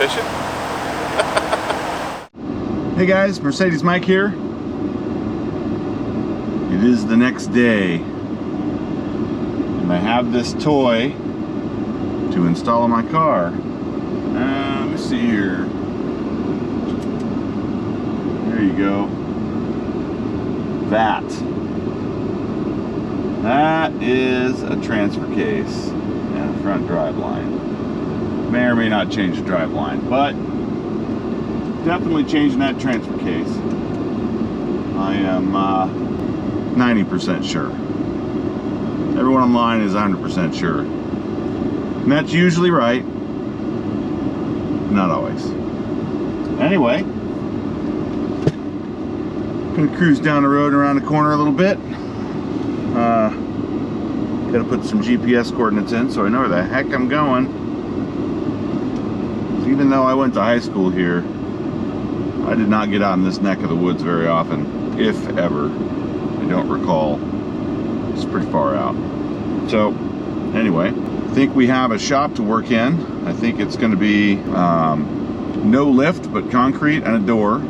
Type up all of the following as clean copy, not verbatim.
fishing? Hey guys, Mercedes Mike here. It is the next day, and I have this toy to install in my car. Let me see here. There you go. That is a transfer case and a front drive line. May or may not change the drive line, but definitely changing that transfer case. I am 90% sure. Everyone online is 100% sure. And that's usually right. Not always. Anyway, gonna cruise down the road and around the corner a little bit. Gotta put some GPS coordinates in so I know where the heck I'm going. Even though I went to high school here, I did not get out in this neck of the woods very often, if ever. I don't recall. It's pretty far out. So, anyway, I think we have a shop to work in. I think it's going to be no lift, but concrete and a door.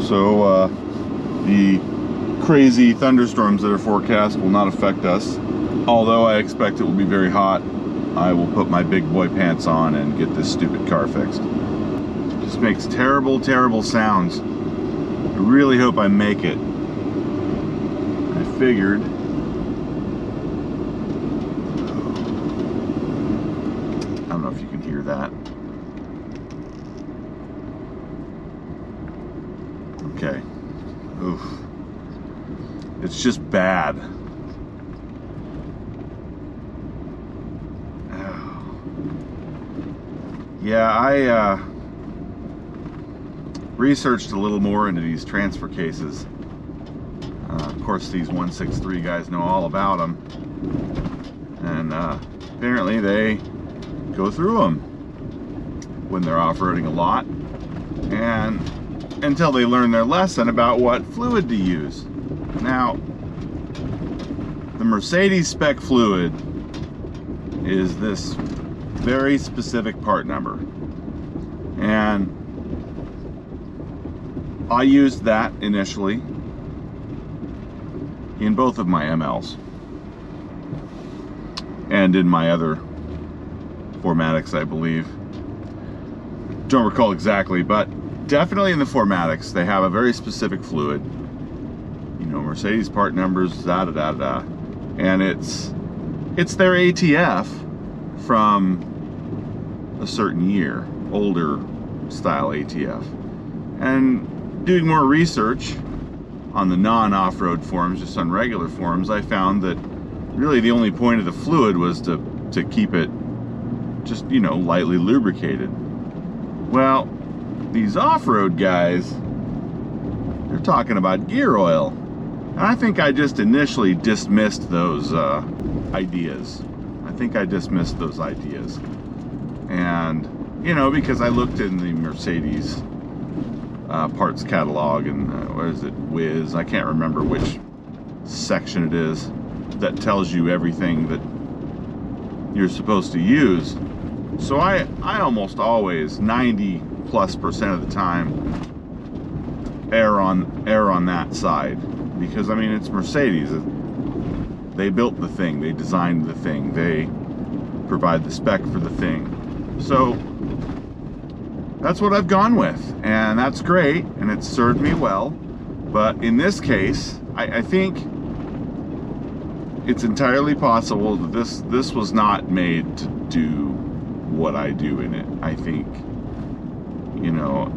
So, the crazy thunderstorms that are forecast will not affect us. Although I expect it will be very hot, I will put my big boy pants on and get this stupid car fixed. It just makes terrible, terrible sounds. I really hope I make it. I figured I don't know if you can hear that. Okay. Oof. It's just bad. Yeah, I researched a little more into these transfer cases. Of course, these 163 guys know all about them. And apparently they go through them when they're off-roading a lot. And until they learn their lesson about what fluid to use. Now, the Mercedes spec fluid is this very specific part number, and I used that initially in both of my MLs and in my other Formatics, I believe. Don't recall exactly, but definitely in the Formatics they have a very specific fluid, you know, Mercedes part numbers, da da da da, and it's their ATF from a certain year, older style ATF. And doing more research on the non-off-road forums, just on regular forums, I found that really the only point of the fluid was to keep it just, you know, lightly lubricated. Well, these off-road guys, they're talking about gear oil. And I think I just initially dismissed those ideas. I think I dismissed those ideas. And, you know, because I looked in the Mercedes parts catalog and, what is it, Whiz, I can't remember which section it is, that tells you everything that you're supposed to use. So I almost always, 90+% of the time, err on that side. Because, I mean, it's Mercedes. They built the thing, they designed the thing, they provide the spec for the thing. So that's what I've gone with, and that's great, and it's served me well. But in this case, I think it's entirely possible that this was not made to do what I do in it. I think, you know,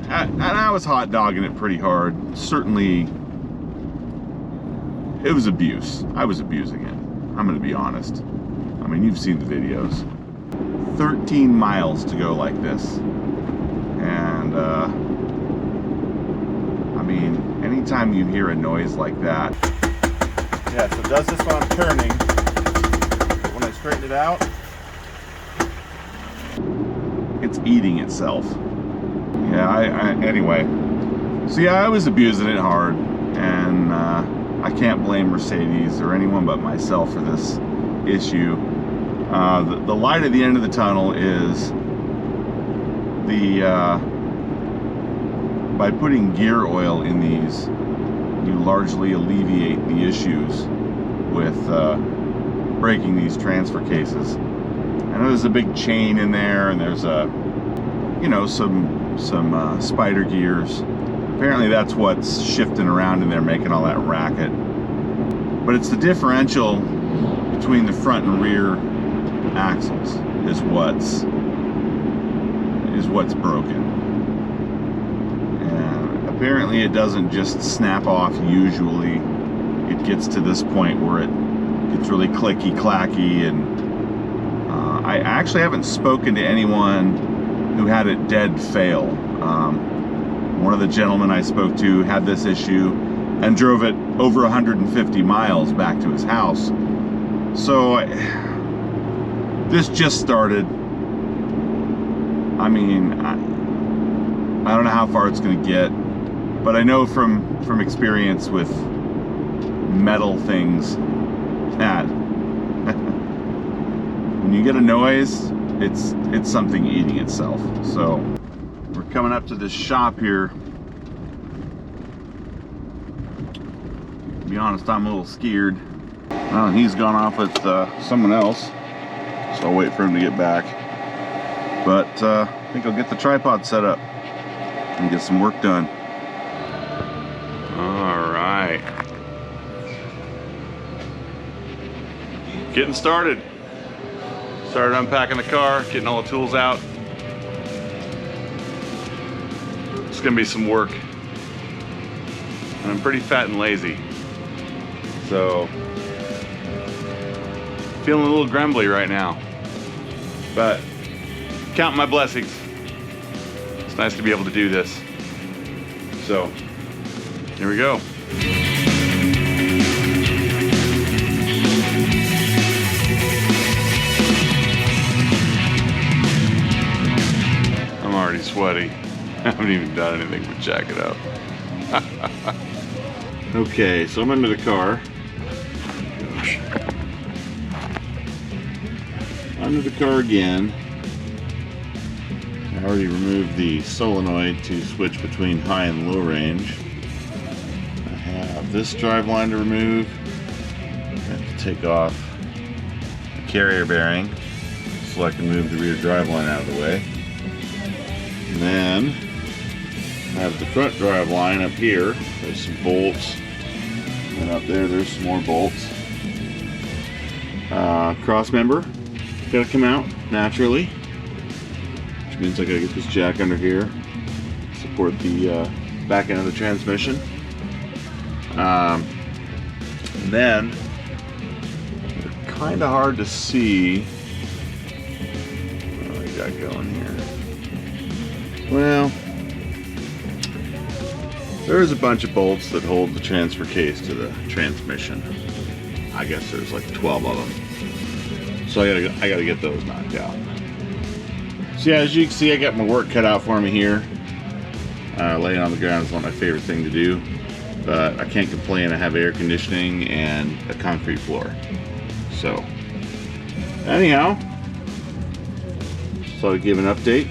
and I was hot dogging it pretty hard. Certainly, it was abuse. I was abusing it. I'm going to be honest. I mean, you've seen the videos. 13 miles to go like this, and I mean, anytime you hear a noise like that, yeah, so it does this when I'm turning, but when I straighten it out, it's eating itself. Yeah, anyway, so yeah, I was abusing it hard, and I can't blame Mercedes or anyone but myself for this issue. The light at the end of the tunnel is by putting gear oil in these, you largely alleviate the issues with breaking these transfer cases. I know there's a big chain in there, and there's some spider gears. Apparently that's what's shifting around in there, making all that racket. But it's the differential between the front and rear axles is what's broken. And apparently it doesn't just snap off usually. It gets to this point where it gets really clicky clacky, and I actually haven't spoken to anyone who had it dead fail. One of the gentlemen I spoke to had this issue and drove it over 150 miles back to his house. So this just started. I mean, I don't know how far it's going to get, but I know from experience with metal things that when you get a noise, it's something eating itself. So we're coming up to this shop here. To be honest, I'm a little scared. Well, he's gone off with someone else, so I'll wait for him to get back. But I think I'll get the tripod set up and get some work done. All right. Getting started. Started unpacking the car, getting all the tools out. It's gonna be some work. And I'm pretty fat and lazy. So, feeling a little grumbly right now. But, count my blessings. It's nice to be able to do this. So, here we go. I'm already sweaty. I haven't even done anything but jack it up. Okay, so I'm under the car. Gosh. Under the car again. I already removed the solenoid to switch between high and low range. I have this drive line to remove. I have to take off the carrier bearing so I can move the rear drive line out of the way. And then I have the front drive line up here. There's some bolts. And up there's some more bolts. Cross member gotta come out naturally, which means I gotta get this jack under here, support the back end of the transmission. And then it's kind of hard to see what I got going here. Well, there's a bunch of bolts that hold the transfer case to the transmission. I guess there's like 12 of them. So I gotta get those knocked out. So yeah, as you can see, I got my work cut out for me here. Laying on the ground is not my favorite thing to do, but I can't complain. I have air conditioning and a concrete floor. So anyhow, so I give an update.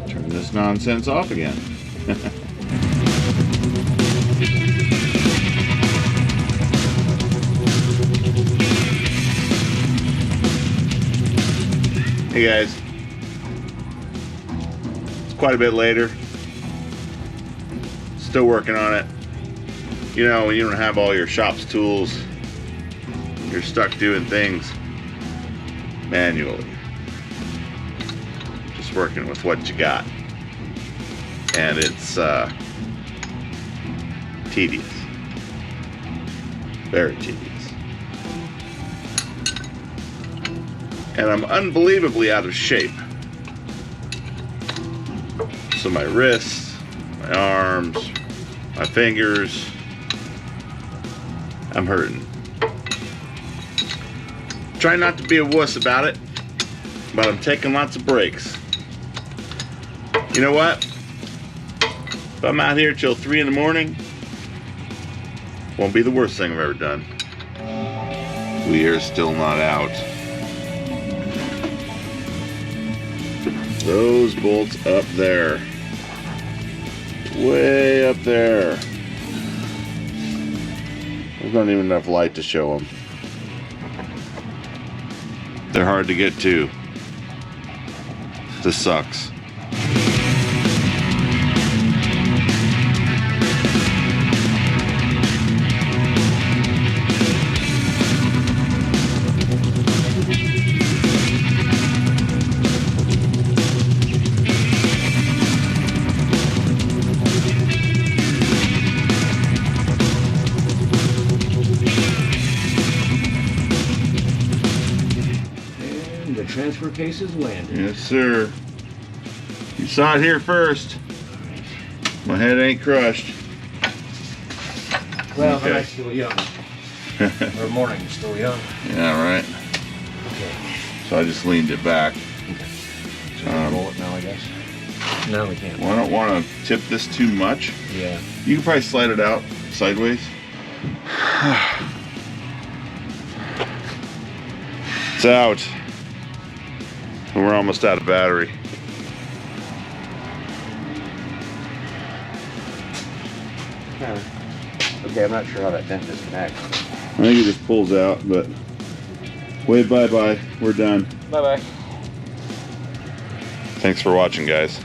Turn this nonsense off again. Hey guys, it's quite a bit later. Still working on it. You know, when you don't have all your shop's tools, you're stuck doing things manually. Just working with what you got. And it's tedious. Very tedious. And I'm unbelievably out of shape. So my wrists, my arms, my fingers, I'm hurting. Try not to be a wuss about it, but I'm taking lots of breaks. You know what? If I'm out here till 3 in the morning, won't be the worst thing I've ever done. We are still not out. those bolts up there. Way up there. There's not even enough light to show them. They're hard to get to. This sucks. Transfer case is landed. Yes, sir. You saw it here first. My head ain't crushed. Well, okay. the night's still young. Or morning's still young. Yeah, right. Okay. So I just leaned it back. Okay. So we can roll it now, I guess. No, we can't. Well, I don't want to tip this too much. Yeah. You can probably slide it out sideways. It's out. And we're almost out of battery. Okay, I'm not sure how that dent disconnects. I think it just pulls out, but wave bye-bye. We're done. Bye-bye. Thanks for watching, guys.